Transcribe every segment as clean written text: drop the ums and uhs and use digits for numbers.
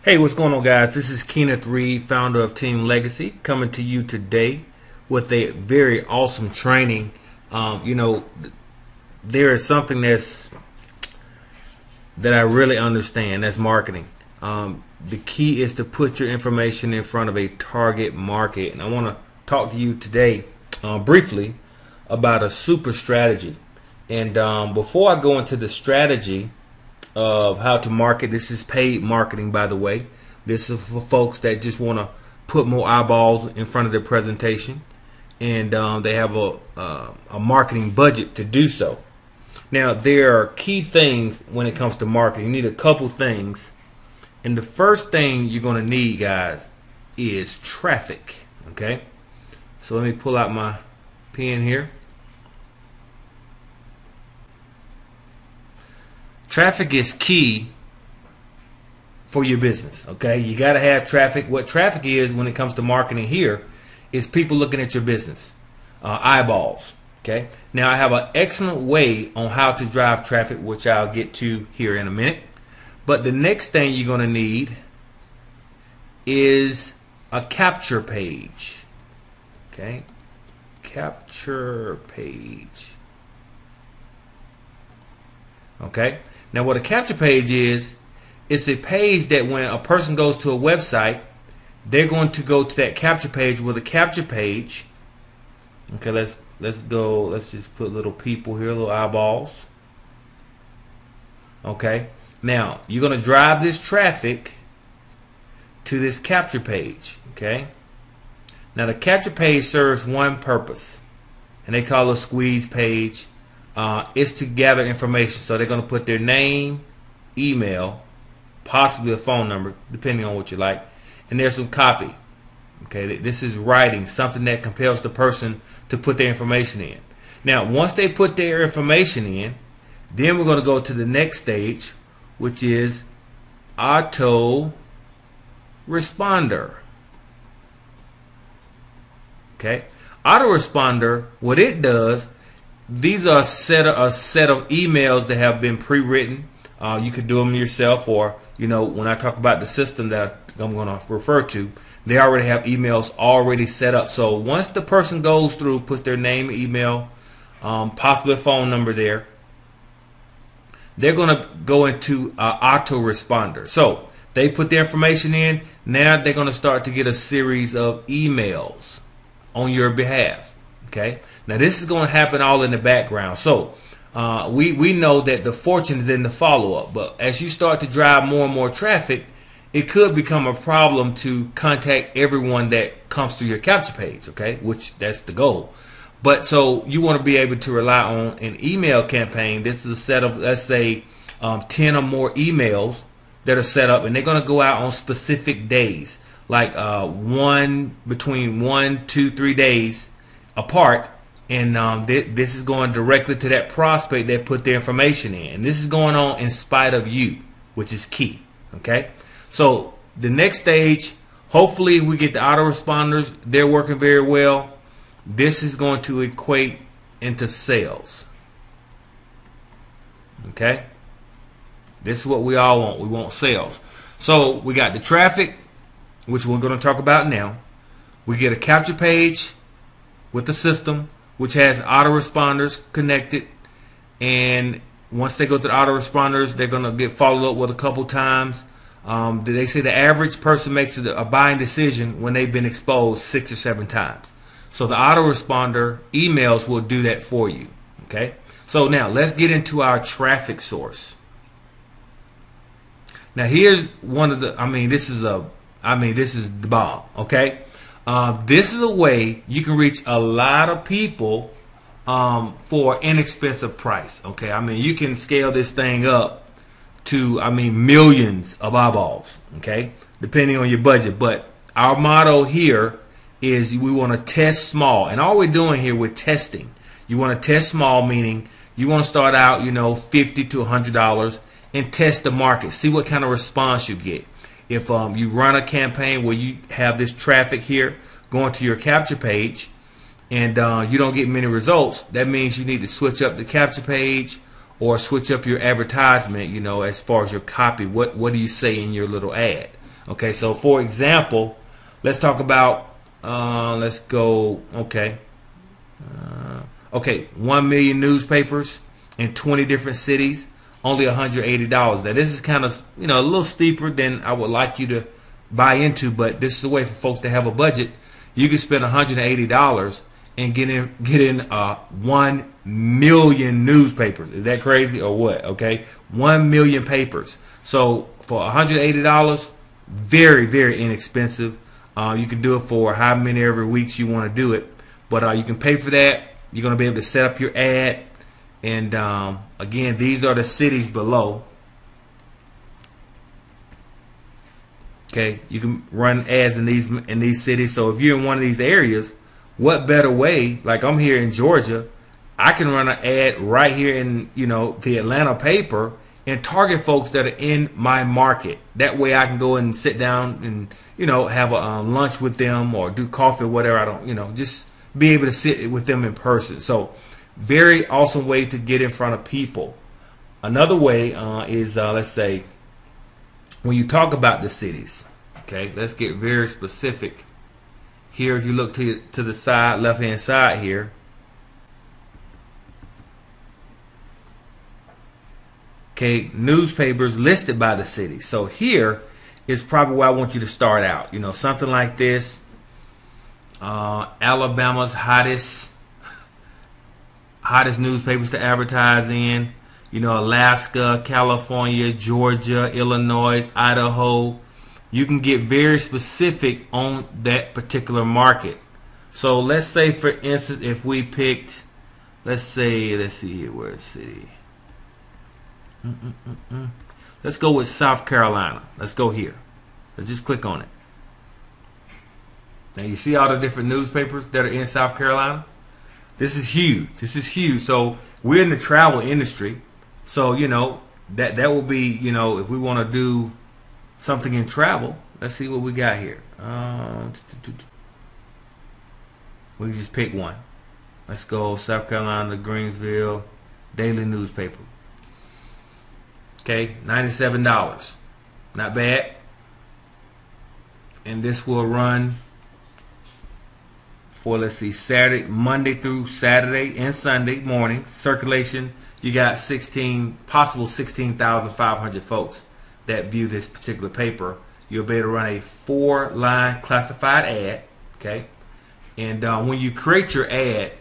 Hey, what's going on, guys? This is Kenneth Reed, founder of Team Legacy, coming to you today with a very awesome training. There is something that I really understand. That's marketing. The key is to put your information in front of a target market, and I want to talk to you today briefly about a super strategy. And before I go into the strategy of how to market, this is paid marketing, by the way. This is for folks that just want to put more eyeballs in front of their presentation, and they have a marketing budget to do so. Now, there are key things when it comes to marketing. You need a couple things, and the first thing you're going to need, guys, is traffic. Okay, so let me pull out my pen here. Traffic is key for your business. Okay, you got to have traffic. What traffic is when it comes to marketing here is people looking at your business, eyeballs. Okay, now I have an excellent way on how to drive traffic, which I'll get to here in a minute. But the next thing you're going to need is a capture page. Okay, capture page. Okay, now what a capture page is, it's a page that when a person goes to a website, they're going to go to that capture page with a capture page. Okay, let's go. Let's just put little people here, little eyeballs. Okay, now you're going to drive this traffic to this capture page. Okay, now the capture page serves one purpose, and they call it a squeeze page. It's to gather information. So they're going to put their name, email, possibly a phone number, depending on what you like, and there's some copy. Okay, this is writing, something that compels the person to put their information in. Now, once they put their information in, then we're going to go to the next stage, which is auto responder. Okay, autoresponder, what it does, these are a set of emails that have been pre-written. You could do them yourself, or when I talk about the system that I'm going to refer to, they already have emails already set up. So once the person goes through, puts their name, email, possibly a phone number there, they're going to go into autoresponder. So they put their information in. Now they're going to start to get a series of emails on your behalf. Okay. Now this is going to happen all in the background. So we know that the fortune is in the follow-up. But as you start to drive more and more traffic, it could become a problem to contact everyone that comes through your capture page. Okay, which that's the goal. But so you want to be able to rely on an email campaign. This is a set of, let's say, 10 or more emails that are set up, and they're going to go out on specific days, like between 1, 2, 3 days apart, and this is going directly to that prospect that put their information in. And this is going on in spite of you, which is key. Okay, so the next stage, hopefully we get the autoresponders. They're working very well. This is going to equate into sales. Okay, this is what we all want. We want sales. So we got the traffic, which we're going to talk about now. We get a capture page with the system, which has autoresponders connected, and once they go to the autoresponders, they're going to get followed up with a couple times. They say the average person makes a buying decision when they've been exposed 6 or 7 times. So the autoresponder emails will do that for you. Okay, so now let's get into our traffic source. Now here's one of the, this is the bomb. Okay. This is a way you can reach a lot of people for an inexpensive price. Okay, you can scale this thing up to millions of eyeballs. Okay, depending on your budget. But our motto here is we want to test small, and all we're doing here, we're testing. You want to test small, meaning you want to start out, $50 to $100, and test the market. See what kind of response you get. If you run a campaign where you have this traffic here going to your capture page, and you don't get many results, that means you need to switch up the capture page or switch up your advertisement, as far as your copy. What do you say in your little ad? Okay, so for example, let's talk about, let's go, okay, 1 million newspapers in 20 different cities, only $180. Now this is kind of, a little steeper than I would like you to buy into, but this is a way for folks to have a budget. You can spend $180 and get in 1 million newspapers. Is that crazy or what? Okay, 1 million papers. So for $180, very, very inexpensive. You can do it for how many every weeks you want to do it, but you can pay for that. You're going to be able to set up your ad, and again, these are the cities below. Okay, you can run ads in these cities. So if you're in one of these areas, what better way? Like I'm here in Georgia, I can run an ad right here in the Atlanta paper and target folks that are in my market. That way I can go and sit down and have a lunch with them or do coffee or whatever. I don't just be able to sit with them in person. So very awesome way to get in front of people. Another way is let's say when you talk about the cities. Okay, let's get very specific here. If you look to the side, left hand side here. Okay, newspapers listed by the city. So here is probably where I want you to start out. Something like this. Alabama's hottest newspapers to advertise in. Alaska, California, Georgia, Illinois, Idaho. You can get very specific on that particular market. So let's say, for instance, if we picked, let's see here, where's city? Let's go with South Carolina. Let's go here. Let's just click on it. Now you see all the different newspapers that are in South Carolina. This is huge. This is huge. So we're in the travel industry. So that will be if we want to do something in travel. Let's see what we got here. We just pick one. Let's go South Carolina, Greensville Daily Newspaper. Okay, $97. Not bad. And this will run for, let's see, Monday through Saturday and Sunday morning. Circulation, you got possible 16,500 folks that view this particular paper. You'll be able to run a 4-line classified ad. Okay, and when you create your ad,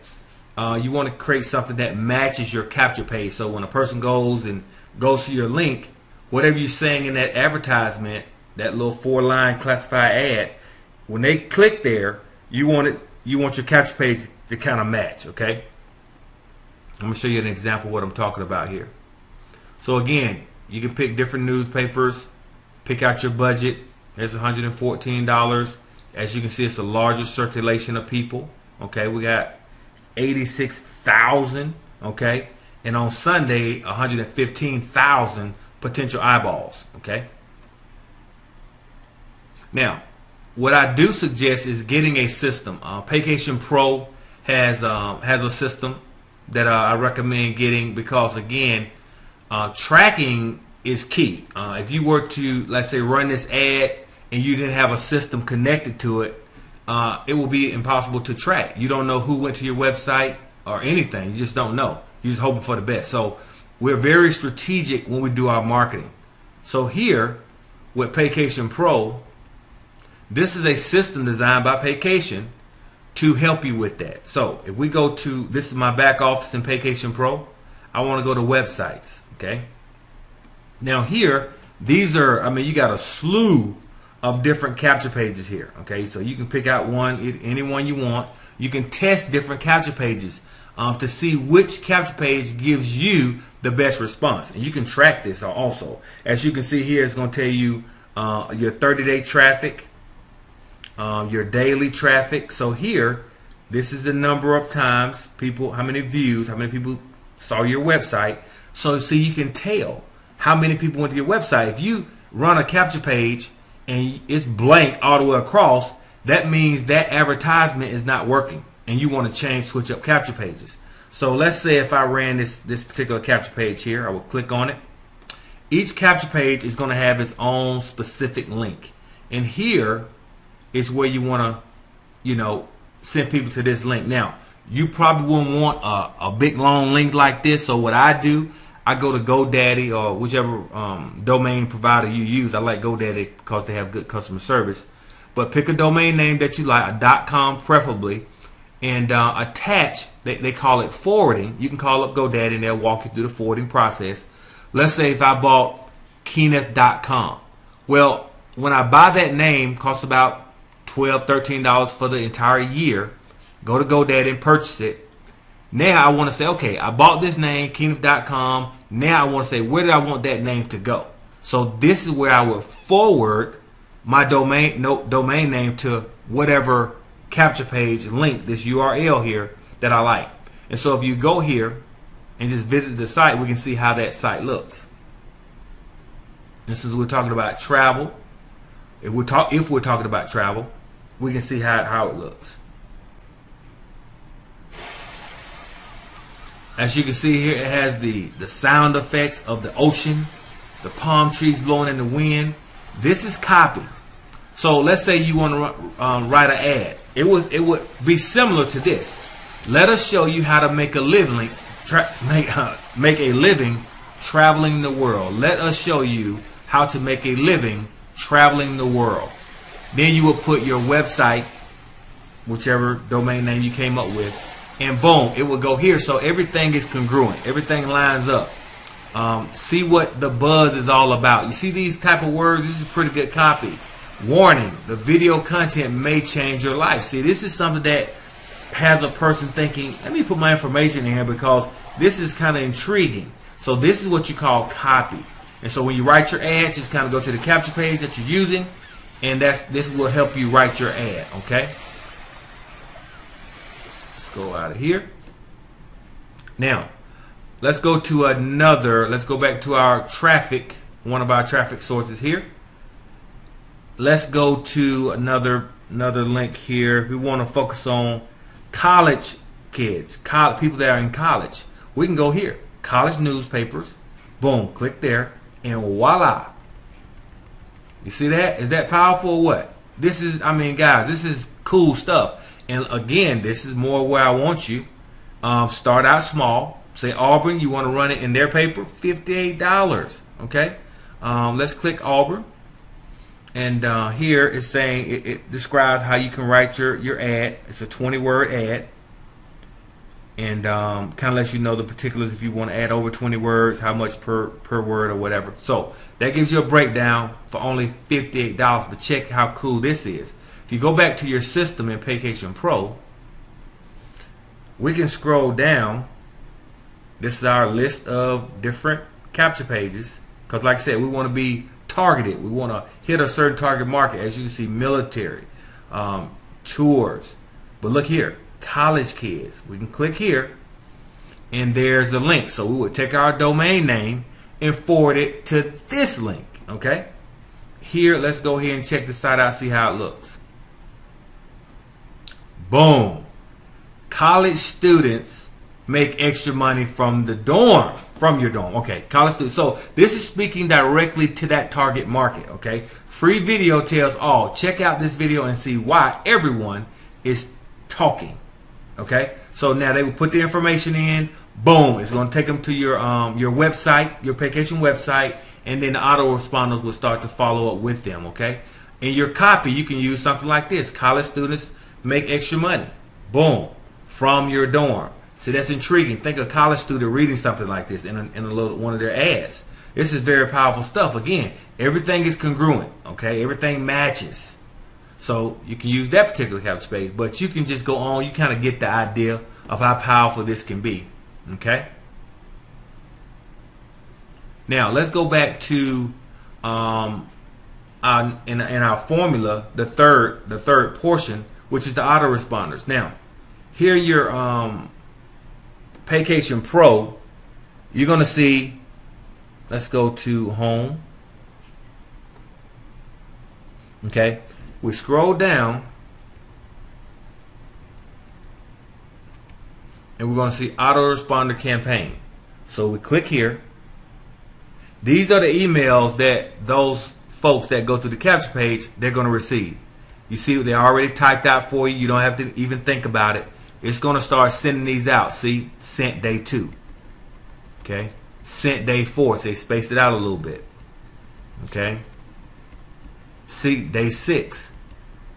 you want to create something that matches your capture page. So when a person goes to your link, whatever you're saying in that advertisement, that little 4-line classified ad, when they click there, you want your capture page to kind of match. Okay, I'm going to show you an example of what I'm talking about here. So again, you can pick different newspapers, pick out your budget. There's $114. As you can see, it's a larger circulation of people. Okay, we got 86,000. Okay, and on Sunday, 115,000 potential eyeballs. Okay. Now, what I do suggest is getting a system. Paycation Pro has a system that I recommend getting, because again, tracking is key. If you were to, let's say, run this ad and you didn't have a system connected to it, it will be impossible to track. You don't know who went to your website or anything. You just don't know. You're just hoping for the best. So we're very strategic when we do our marketing. So here with Paycation Pro, this is a system designed by Paycation to help you with that. So if we go to, this is my back office in Paycation Pro. I want to go to websites. Okay. Now here, these are, you got a slew of different capture pages here. Okay. So you can pick out any one you want. You can test different capture pages to see which capture page gives you the best response. And you can track this also. As you can see here, it's going to tell you your 30-day traffic, your daily traffic. So here, this is the number of times people, how many views, how many people saw your website. So you can tell how many people went to your website. If you run a capture page and it's blank all the way across, that means that advertisement is not working and you want to switch up capture pages. So let's say if I ran this particular capture page here, I will click on it. Each capture page is going to have its own specific link. And here is where you want to, send people to this link. Now, you probably wouldn't want a big long link like this. So what I do, I go to GoDaddy or whichever domain provider you use. I like GoDaddy because they have good customer service. But pick a domain name that you like, a .com preferably, and attach. They call it forwarding. You can call up GoDaddy and they'll walk you through the forwarding process. Let's say if I bought Kenneth.com. Well, when I buy that name, it costs about $12, $13 for the entire year. Go to GoDaddy and purchase it. Now I want to say, okay, I bought this name, Kenneth.com. Now I want to say, where do I want that name to go? So this is where I would forward my domain name to whatever capture page link, this URL here that I like. And so if you go here and just visit the site, we can see how that site looks. This is we're talking about travel. If we're talking about travel, we can see how it looks. As you can see here, it has the sound effects of the ocean, the palm trees blowing in the wind. This is copy. So let's say you want to write an ad. It would be similar to this. Let us show you how to make a living, make a living traveling the world. Let us show you how to make a living traveling the world. Then you will put your website, whichever domain name you came up with, and boom, it will go here. So everything is congruent. Everything lines up. See what the buzz is all about. You see these type of words? This is pretty good copy. Warning, the video content may change your life. See, this is something that has a person thinking, let me put my information in here because this is kind of intriguing. So this is what you call copy. And so when you write your ad, just kind of go to the capture page that you're using, and this will help you write your ad, okay? Let's go out of here. Now, let's go to let's go back to our traffic, one of our traffic sources here. Let's go to another link here. We want to focus on college kids, people that are in college. We can go here, college newspapers. Boom, click there, and voila. You see that? Is that powerful or what? This is, I mean, guys, this is cool stuff. And again, this is more where I want you. Start out small. Say Auburn, you want to run it in their paper, $58. Okay. Let's click Auburn. And here it's saying it describes how you can write your ad. It's a 20-word ad. And kind of lets you know the particulars if you want to add over 20 words, how much per word or whatever. So that gives you a breakdown for only $58. But check how cool this is. If you go back to your system in Paycation Pro, we can scroll down. This is our list of different capture pages. Because like I said, we want to be targeted. We want to hit a certain target market. As you can see, military, tours. But look here, college kids. We can click here, and there's a link. So we would take our domain name and forward it to this link. Okay. Here, let's go here and check the site out, see how it looks. Boom. College students make extra money from the dorm, from your dorm. Okay, college students. So this is speaking directly to that target market. Okay, free video tells all. Check out this video and see why everyone is talking. Okay, so now they will put the information in. Boom, it's going to take them to your website, your Paycation website, and then the autoresponders will start to follow up with them. Okay, in your copy, you can use something like this: college students make extra money. Boom, from your dorm. See, that's intriguing. Think of a college student reading something like this in one of their ads. This is very powerful stuff. Again, everything is congruent. Okay, everything matches. So you can use that particular capture page, but you can just go on. You kind of get the idea of how powerful this can be. Okay. Now let's go back to in our formula, the third portion, which is the autoresponders. Now, here your Paycation Pro, you're going to see, let's go to home. Okay, we scroll down and we're going to see autoresponder campaign. So we click here. These are the emails that those folks that go to the capture page, they're going to receive. You see, they already typed out for you. You don't have to even think about it. It's going to start sending these out. See, sent day 2. Okay, sent day 4. So they spaced it out a little bit. Okay, see, day 6.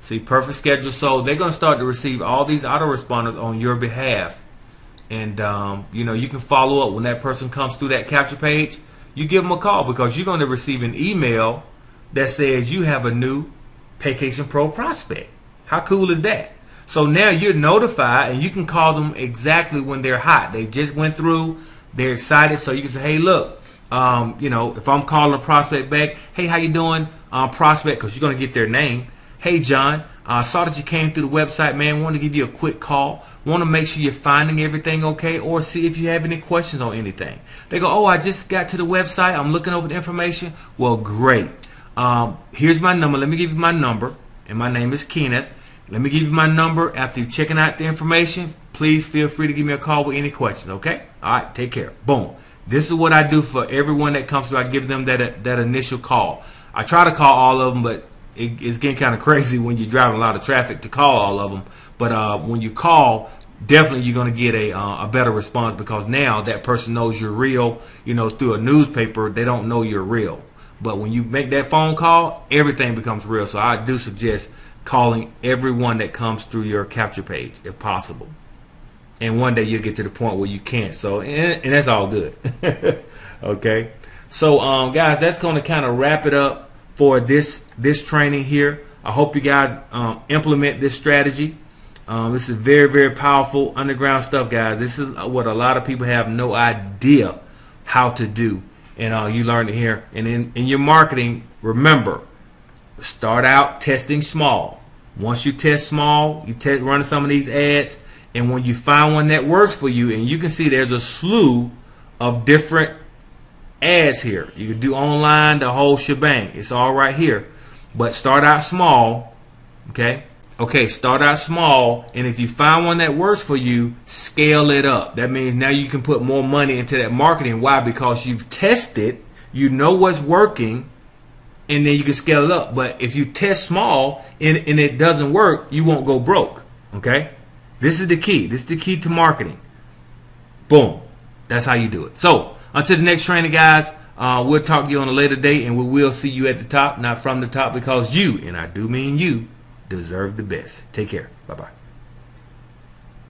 See, perfect schedule. So they're going to start to receive all these autoresponders on your behalf. And, you know, you can follow up when that person comes through that capture page. You give them a call because you're going to receive an email that says you have a new Paycation Pro prospect. How cool is that? So now you're notified and you can call them exactly when they're hot. They just went through. They're excited. So you can say, hey, look, you know, if I'm calling a prospect back, hey, how you doing, prospect, because you're going to get their name. Hey, John, I saw that you came through the website, man. Want to give you a quick call. Want to make sure you're finding everything okay, or see if you have any questions on anything. They go, oh, I just got to the website. I'm looking over the information. Well, great. Here's my number. Let me give you my number. And my name is Kenneth. Let me give you my number. After you're checking out the information, please feel free to give me a call with any questions, okay? All right, take care. Boom. This is what I do for everyone that comes through. I give them that initial call. I try to call all of them, but it's getting kind of crazy when you're driving a lot of traffic to call all of them. But when you call, definitely you're going to get a better response, because now that person knows you're real. You know, through a newspaper, they don't know you're real. But when you make that phone call, everything becomes real. So I do suggest calling everyone that comes through your capture page if possible. And one day you'll get to the point where you can't. So, and that's all good. Okay. So, guys, that's going to kind of wrap it up for this training here. I hope you guys implement this strategy. This is very, very powerful underground stuff, guys. This is what a lot of people have no idea how to do. And you learn it here. And in your marketing, remember, start out testing small. Once you test small, you run some of these ads. And when you find one that works for you, and you can see there's a slew of different ads here. You can do online, the whole shebang. It's all right here. But start out small, okay? Okay, start out small, and if you find one that works for you, scale it up. That means now you can put more money into that marketing. Why? Because you've tested, you know what's working, and then you can scale it up. But if you test small and it doesn't work, you won't go broke, okay? This is the key. This is the key to marketing. Boom. That's how you do it. So, until the next training, guys, we'll talk to you on a later date, and we will see you at the top, not from the top, because you, and I do mean you, deserve the best. Take care. Bye-bye.